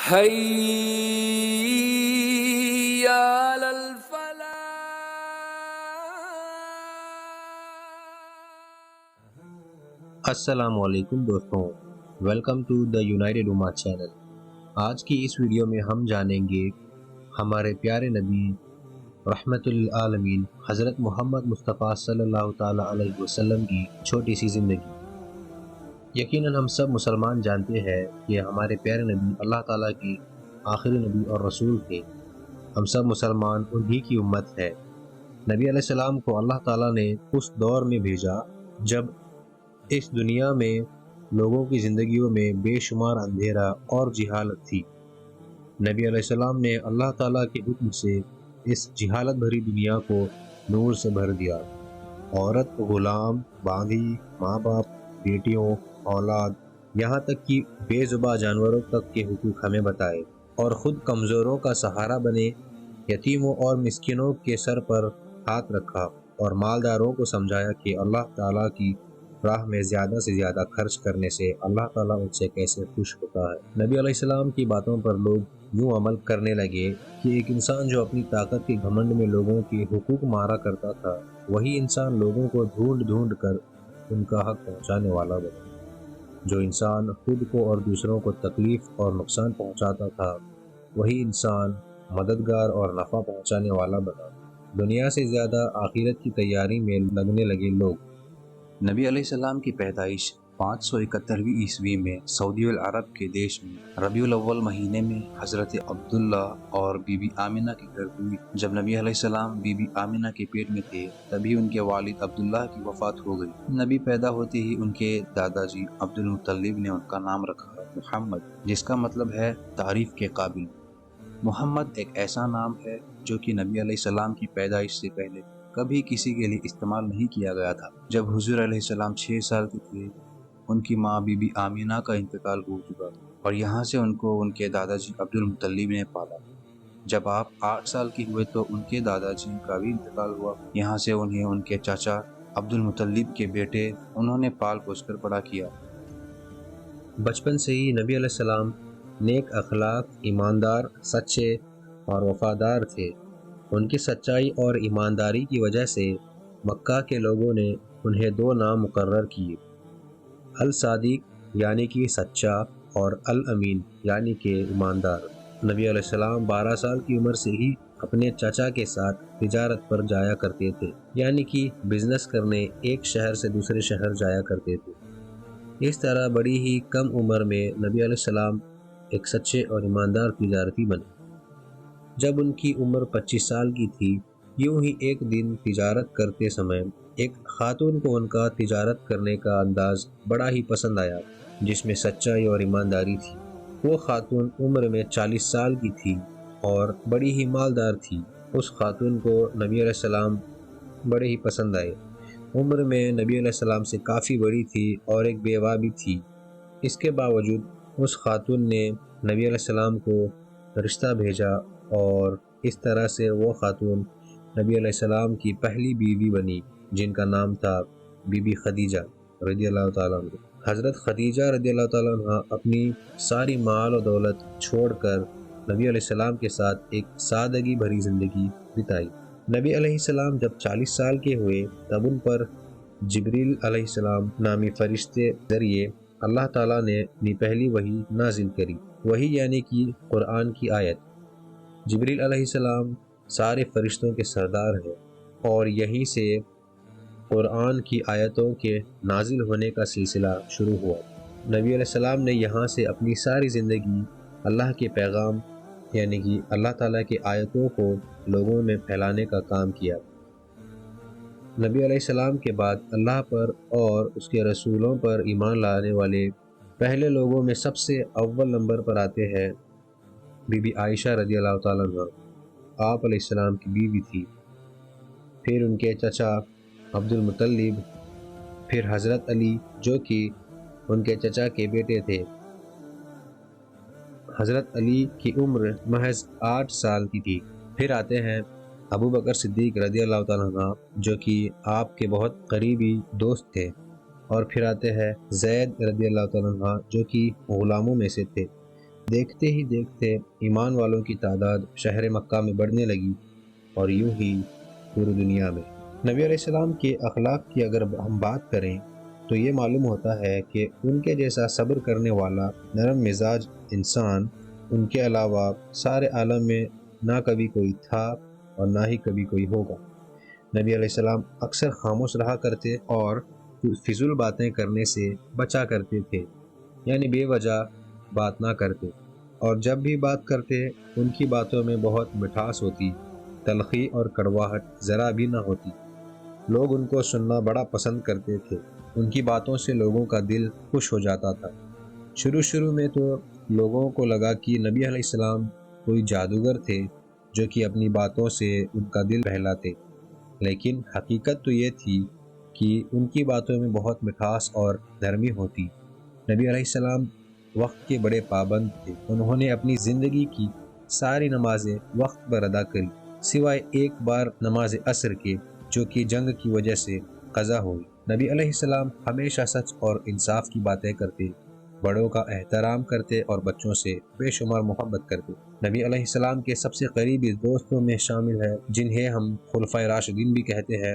حي على الفلاح. السلام علیکم دوستوں، ویلکم ٹو دا یونائٹڈ امہ چینل۔ آج کی اس ویڈیو میں ہم جانیں گے ہمارے پیارے نبی رحمت للعالمین حضرت محمد مصطفیٰ صلی اللہ تعالیٰ علیہ وسلم کی چھوٹی سی زندگی۔ یقیناً ہم سب مسلمان جانتے ہیں کہ ہمارے پیارے نبی اللہ تعالیٰ کی آخری نبی اور رسول تھے۔ ہم سب مسلمان انہی کی امت ہے۔ نبی علیہ السلام کو اللہ تعالیٰ نے اس دور میں بھیجا جب اس دنیا میں لوگوں کی زندگیوں میں بے شمار اندھیرا اور جہالت تھی۔ نبی علیہ السلام نے اللہ تعالیٰ کے حکم سے اس جہالت بھری دنیا کو نور سے بھر دیا۔ عورت، غلام، باندھی، ماں باپ، بیٹیوں، اولاد، یہاں تک کہ بے زباں جانوروں تک کے حقوق ہمیں بتائے، اور خود کمزوروں کا سہارا بنے۔ یتیموں اور مسکینوں کے سر پر ہاتھ رکھا اور مالداروں کو سمجھایا کہ اللہ تعالیٰ کی راہ میں زیادہ سے زیادہ خرچ کرنے سے اللہ تعالیٰ ان سے کیسے خوش ہوتا ہے۔ نبی علیہ السلام کی باتوں پر لوگ یوں عمل کرنے لگے کہ ایک انسان جو اپنی طاقت کے گھمنڈ میں لوگوں کے حقوق مارا کرتا تھا، وہی انسان لوگوں کو ڈھونڈ ڈھونڈ کر ان کا حق پہنچانے والا بنا۔ جو انسان خود کو اور دوسروں کو تکلیف اور نقصان پہنچاتا تھا، وہی انسان مددگار اور نفع پہنچانے والا بنا۔ دنیا سے زیادہ آخرت کی تیاری میں لگنے لگے لوگ۔ نبی علیہ السلام کی پیدائش 571 عیسوی میں سعودی العرب کے دیش میں ربیع الاول مہینے میں حضرت عبداللہ اور بی بی آمنہ کے گھر ہوئی۔ جب نبی علیہ السلام بی بی آمنہ کے پیٹ میں تھے، تبھی ان کے والد عبداللہ کی وفات ہو گئی۔ نبی پیدا ہوتے ہی ان کے دادا جی عبد المطلب نے ان کا نام رکھا محمد، جس کا مطلب ہے تعریف کے قابل۔ محمد ایک ایسا نام ہے جو کہ نبی علیہ السلام کی پیدائش سے پہلے کبھی کسی کے لیے استعمال نہیں کیا گیا تھا۔ جب حضور علیہ السلام 6 سال کے تھے، ان کی ماں بی بی آمینہ کا انتقال ہو چکا اور یہاں سے ان کو ان کے دادا جی عبد المطلب نے پالا۔ جب آپ 8 سال کے ہوئے تو ان کے دادا جی کا بھی انتقال ہوا۔ یہاں سے انہیں ان کے چاچا عبد المطلب کے بیٹے انہوں نے پال پوس کر بڑا کیا۔ بچپن سے ہی نبی علیہ السلام نیک اخلاق، ایماندار، سچے اور وفادار تھے۔ ان کی سچائی اور ایمانداری کی وجہ سے مکہ کے لوگوں نے انہیں 2 نام مقرر کیے، الصادق یعنی کہ سچا، اور الامین یعنی کہ ایماندار۔ نبی علیہ السلام 12 سال کی عمر سے ہی اپنے چچا کے ساتھ تجارت پر جایا کرتے تھے، یعنی کہ بزنس کرنے ایک شہر سے دوسرے شہر جایا کرتے تھے۔ اس طرح بڑی ہی کم عمر میں نبی علیہ السلام ایک سچے اور ایماندار تجارتی بنے۔ جب ان کی عمر 25 سال کی تھی، یوں ہی ایک دن تجارت کرتے سمے ایک خاتون کو ان کا تجارت کرنے کا انداز بڑا ہی پسند آیا، جس میں سچائی اور ایمانداری تھی۔ وہ خاتون عمر میں 40 سال کی تھی اور بڑی ہی مالدار تھی۔ اس خاتون کو نبی علیہ السلام بڑے ہی پسند آئے۔ عمر میں نبی علیہ السلام سے کافی بڑی تھی اور ایک بیوہ بھی تھی۔ اس کے باوجود اس خاتون نے نبی علیہ السلام کو رشتہ بھیجا اور اس طرح سے وہ خاتون نبی علیہ السلام کی پہلی بیوی بنی، جن کا نام تھا بی بی خدیجہ رضی اللہ تعالیٰ عنہ۔ حضرت خدیجہ رضی اللہ تعالیٰ عنہ اپنی ساری مال و دولت چھوڑ کر نبی علیہ السلام کے ساتھ ایک سادگی بھری زندگی بتائی۔ نبی علیہ السلام جب 40 سال کے ہوئے، تب ان پر جبریل علیہ السلام نامی فرشتے ذریعے اللہ تعالیٰ نے اپنی پہلی وحی نازل کری، وحی یعنی کہ قرآن کی آیت۔ جبریل علیہ السلام سارے فرشتوں کے سردار ہیں، اور یہیں سے قرآن کی آیتوں کے نازل ہونے کا سلسلہ شروع ہوا۔ نبی علیہ السلام نے یہاں سے اپنی ساری زندگی اللہ کے پیغام یعنی کہ اللہ تعالیٰ کی آیتوں کو لوگوں میں پھیلانے کا کام کیا۔ نبی علیہ السلام کے بعد اللہ پر اور اس کے رسولوں پر ایمان لانے والے پہلے لوگوں میں سب سے اول نمبر پر آتے ہیں بی بی عائشہ رضی اللہ تعالیٰ عنہ۔ آپ علیہ السلام کی بیوی تھی، پھر ان کے چچا عبد المطلب، پھر حضرت علی جو کہ ان کے چچا کے بیٹے تھے۔ حضرت علی کی عمر محض 8 سال کی تھی۔ پھر آتے ہیں ابو بکر صدیق رضی اللہ تعالیٰ عنہ، جو کہ آپ کے بہت قریبی دوست تھے، اور پھر آتے ہیں زید رضی اللہ تعالیٰ عنہ، جو کہ غلاموں میں سے تھے۔ دیکھتے ہی دیکھتے ایمان والوں کی تعداد شہر مکہ میں بڑھنے لگی اور یوں ہی پوری دنیا میں۔ نبی علیہ السلام کے اخلاق کی اگر ہم بات کریں تو یہ معلوم ہوتا ہے کہ ان کے جیسا صبر کرنے والا نرم مزاج انسان ان کے علاوہ سارے عالم میں نہ کبھی کوئی تھا اور نہ ہی کبھی کوئی ہوگا۔ نبی علیہ السلام اکثر خاموش رہا کرتے اور فضول باتیں کرنے سے بچا کرتے تھے، یعنی بے وجہ بات نہ کرتے، اور جب بھی بات کرتے ان کی باتوں میں بہت مٹھاس ہوتی، تلخی اور کڑواہٹ ذرا بھی نہ ہوتی۔ لوگ ان کو سننا بڑا پسند کرتے تھے، ان کی باتوں سے لوگوں کا دل خوش ہو جاتا تھا۔ شروع میں تو لوگوں کو لگا کہ نبی علیہ السلام کوئی جادوگر تھے جو کہ اپنی باتوں سے ان کا دل بہلاتے، لیکن حقیقت تو یہ تھی کہ ان کی باتوں میں بہت مٹھاس اور نرمی ہوتی۔ نبی علیہ السلام وقت کے بڑے پابند تھے، انہوں نے اپنی زندگی کی ساری نمازیں وقت پر ادا کری، سوائے ایک بار نماز عصر کے جو کہ جنگ کی وجہ سے قضا ہوئی۔ نبی علیہ السلام ہمیشہ سچ اور انصاف کی باتیں کرتے، بڑوں کا احترام کرتے اور بچوں سے بے شمار محبت کرتے۔ نبی علیہ السلام کے سب سے قریبی دوستوں میں شامل ہے جنہیں ہم خلفائے راشدین بھی کہتے ہیں۔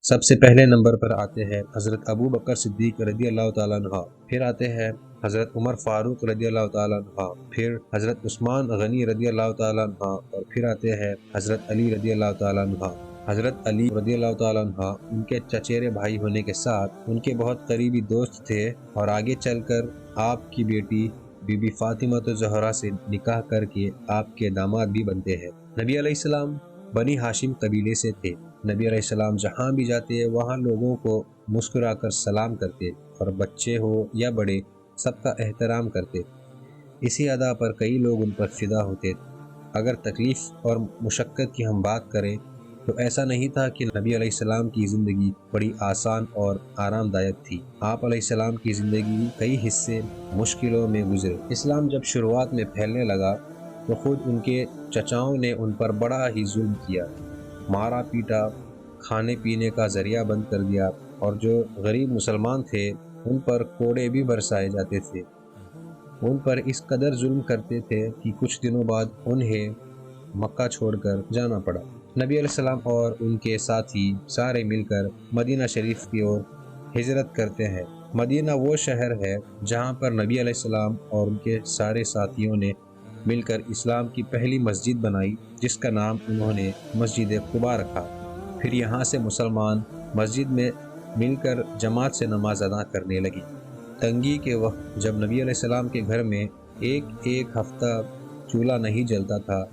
سب سے پہلے نمبر پر آتے ہیں حضرت ابو بکر صدیق رضی اللہ تعالیٰ عنہ، پھر آتے ہیں حضرت عمر فاروق رضی اللہ تعالیٰ عنہ، پھر حضرت عثمان غنی رضی اللہ تعالیٰ عنہ، اور پھر آتے ہیں حضرت علی رضی اللہ تعالیٰ عنہ۔ حضرت علی رضی اللہ تعالیٰ عنہ ان کے چچیرے بھائی ہونے کے ساتھ ان کے بہت قریبی دوست تھے، اور آگے چل کر آپ کی بیٹی بی بی فاطمہ زہرا سے نکاح کر کے آپ کے داماد بھی بنتے ہیں۔ نبی علیہ السلام بنی ہاشم قبیلے سے تھے۔ نبی علیہ السلام جہاں بھی جاتے وہاں لوگوں کو مسکرا کر سلام کرتے، اور بچے ہو یا بڑے سب کا احترام کرتے۔ اسی ادا پر کئی لوگ ان پر فدا ہوتے۔ اگر تکلیف اور مشقت کی ہم بات کریں تو ایسا نہیں تھا کہ نبی علیہ السلام کی زندگی بڑی آسان اور آرام دائق تھی۔ آپ علیہ السلام کی زندگی کئی حصے مشکلوں میں گزرے۔ اسلام جب شروعات میں پھیلنے لگا تو خود ان کے چچاؤں نے ان پر بڑا ہی ظلم کیا، مارا پیٹا، کھانے پینے کا ذریعہ بند کر دیا، اور جو غریب مسلمان تھے ان پر کوڑے بھی برسائے جاتے تھے۔ ان پر اس قدر ظلم کرتے تھے کہ کچھ دنوں بعد انہیں مکہ چھوڑ کر جانا پڑا۔ نبی علیہ السلام اور ان کے ساتھی سارے مل کر مدینہ شریف کی اور ہجرت کرتے ہیں۔ مدینہ وہ شہر ہے جہاں پر نبی علیہ السلام اور ان کے سارے ساتھیوں نے مل کر اسلام کی پہلی مسجد بنائی، جس کا نام انہوں نے مسجد قباء رکھا۔ پھر یہاں سے مسلمان مسجد میں مل کر جماعت سے نماز ادا کرنے لگے۔ تنگی کے وقت جب نبی علیہ السلام کے گھر میں ایک ہفتہ چولہا نہیں جلتا تھا،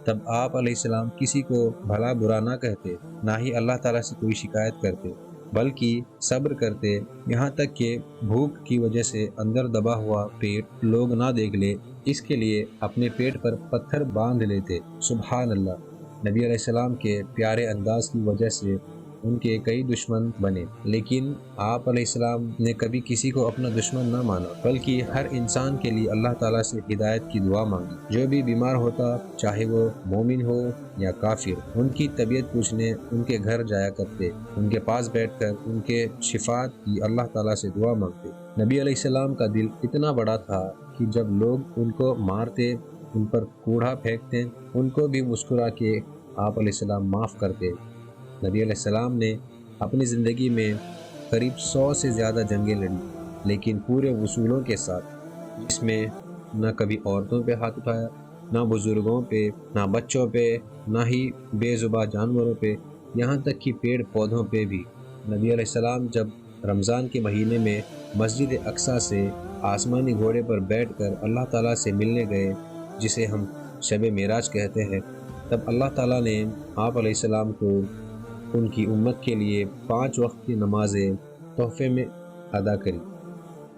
تب آپ علیہ السلام کسی کو بھلا برا نہ کہتے، نہ ہی اللہ تعالیٰ سے کوئی شکایت کرتے، بلکہ صبر کرتے، یہاں تک کہ بھوک کی وجہ سے اندر دبا ہوا پیٹ لوگ نہ دیکھ لے، اس کے لیے اپنے پیٹ پر پتھر باندھ لیتے۔ سبحان اللہ! نبی علیہ السلام کے پیارے انداز کی وجہ سے ان کے کئی دشمن بنے، لیکن آپ علیہ السلام نے کبھی کسی کو اپنا دشمن نہ مانا، بلکہ ہر انسان کے لیے اللہ تعالیٰ سے ہدایت کی دعا مانگی۔ جو بھی بیمار ہوتا، چاہے وہ مومن ہو یا کافر، ان کی طبیعت پوچھنے ان کے گھر جایا کرتے، ان کے پاس بیٹھ کر ان کے شفاعت کی اللہ تعالیٰ سے دعا مانگتے۔ نبی علیہ السلام کا دل اتنا بڑا تھا کہ جب لوگ ان کو مارتے، ان پر کوڑھا پھینکتے، ان کو بھی مسکرا کے آپ علیہ السلام معاف کرتے۔ نبی علیہ السلام نے اپنی زندگی میں قریب 100 سے زیادہ جنگیں لڑی، لیکن پورے اصولوں کے ساتھ، جس میں نہ کبھی عورتوں پہ ہاتھ اٹھایا، نہ بزرگوں پہ، نہ بچوں پہ، نہ ہی بے زباں جانوروں پہ، یہاں تک کہ پیڑ پودوں پہ بھی۔ نبی علیہ السلام جب رمضان کے مہینے میں مسجد اقصیٰ سے آسمانی گھوڑے پر بیٹھ کر اللہ تعالیٰ سے ملنے گئے، جسے ہم شب معراج کہتے ہیں، تب اللہ تعالیٰ نے آپ علیہ السلام کو ان کی امت کے لیے 5 وقت کی نمازیں تحفے میں ادا کری۔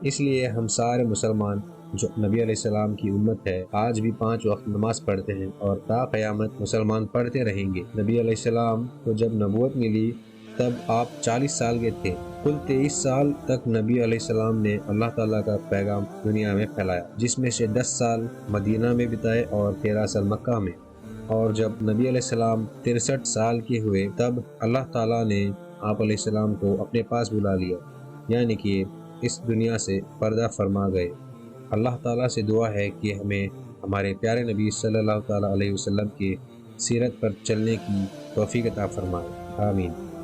اس لیے ہم سارے مسلمان جو نبی علیہ السلام کی امت ہے آج بھی 5 وقت نماز پڑھتے ہیں، اور تا قیامت مسلمان پڑھتے رہیں گے۔ نبی علیہ السلام کو جب نبوت ملی تب آپ 40 سال کے تھے۔ کل 23 سال تک نبی علیہ السلام نے اللہ تعالیٰ کا پیغام دنیا میں پھیلایا، جس میں سے 10 سال مدینہ میں بتائے اور 13 سال مکہ میں۔ اور جب نبی علیہ السلام 63 سال کے ہوئے تب اللہ تعالیٰ نے آپ علیہ السلام کو اپنے پاس بلا لیا، یعنی کہ اس دنیا سے پردہ فرما گئے۔ اللہ تعالیٰ سے دعا ہے کہ ہمیں ہمارے پیارے نبی صلی اللہ تعالیٰ علیہ وسلم کے سیرت پر چلنے کی توفیق عطا فرمائے، آمین۔